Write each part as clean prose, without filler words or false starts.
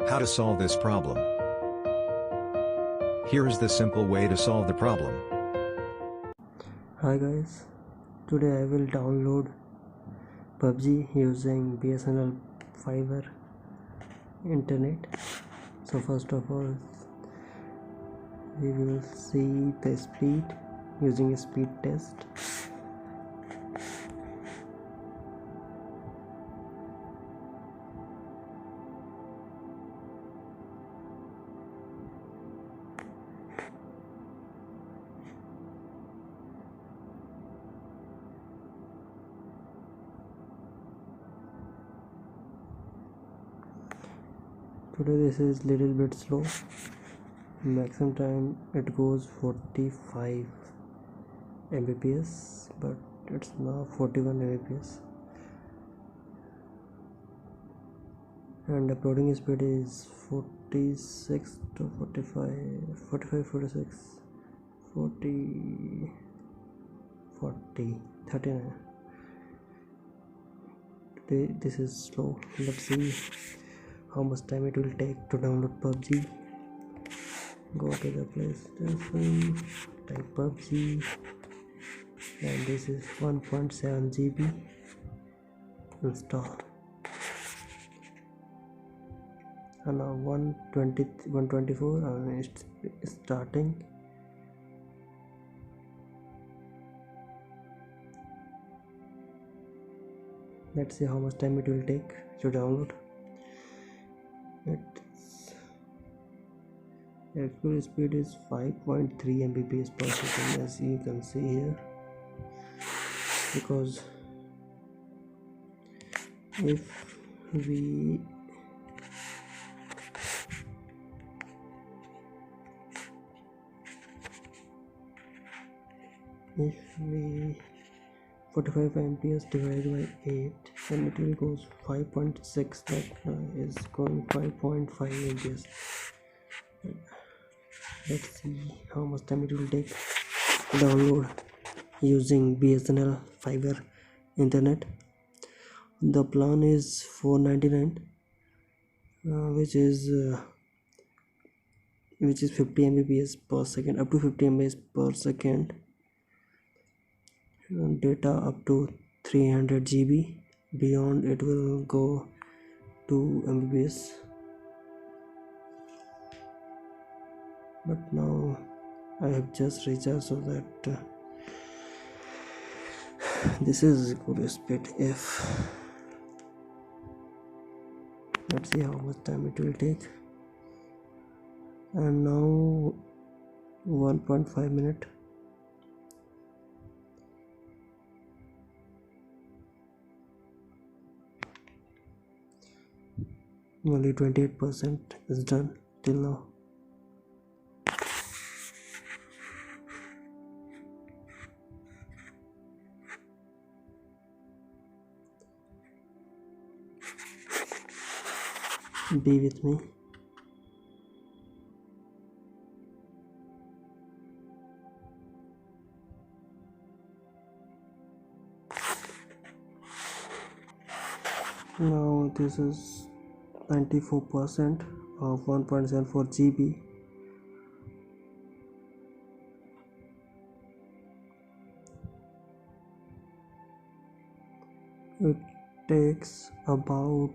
How to solve this problem? Here is the simple way to solve the problem. Hi guys, today I will download PUBG using BSNL fiber internet. So first of all, we will see the speed using a speed test. Today this is little bit slow. Maximum time it goes 45 MBPS, but it's now 41 MBPS, and uploading speed is 46 to 45, 45, 46, 40, 40, 39. Today this is slow. Let's see how much time it will take to download PUBG. Go to the Play Station, type PUBG, and this is 1.7 GB. Install. And now 124 and it's starting. Let's see how much time it will take to download. Its actual speed is 5.3 MBPS per second, as you can see here, because if we 45 MPS divided by 8, then it will goes 5.6. that is going 5.5 MPS. Let's see how much time it will take to download using BSNL fiber internet. The plan is 499, which is 50 Mbps per second, up to 50 Mbps per second. Data up to 300 GB. Beyond it will go to MBPS. But now I have just recharged, so that this is good speed. Let's see how much time it will take. And now 1.5 minutes. Only 28% is done till now. Be with me. Now this is 94% of 1.74 GB. It takes about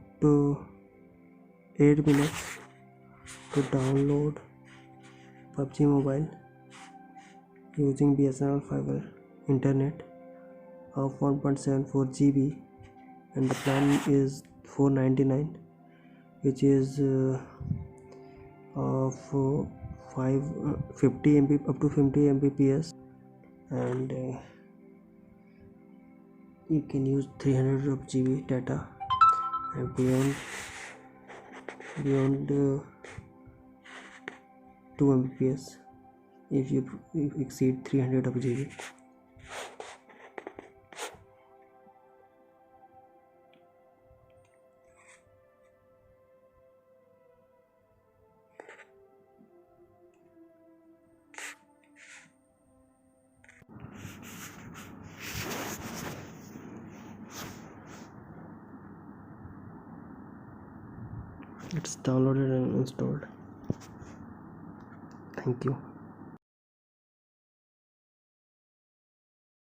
8 minutes to download PUBG Mobile using BSNL fiber internet of 1.74 GB, and the plan is 499, which is of 50 MB up to 50 Mbps, and you can use 300 of GB data, and beyond 2 Mbps if you exceed 300 of GB. It's downloaded and installed. Thank you.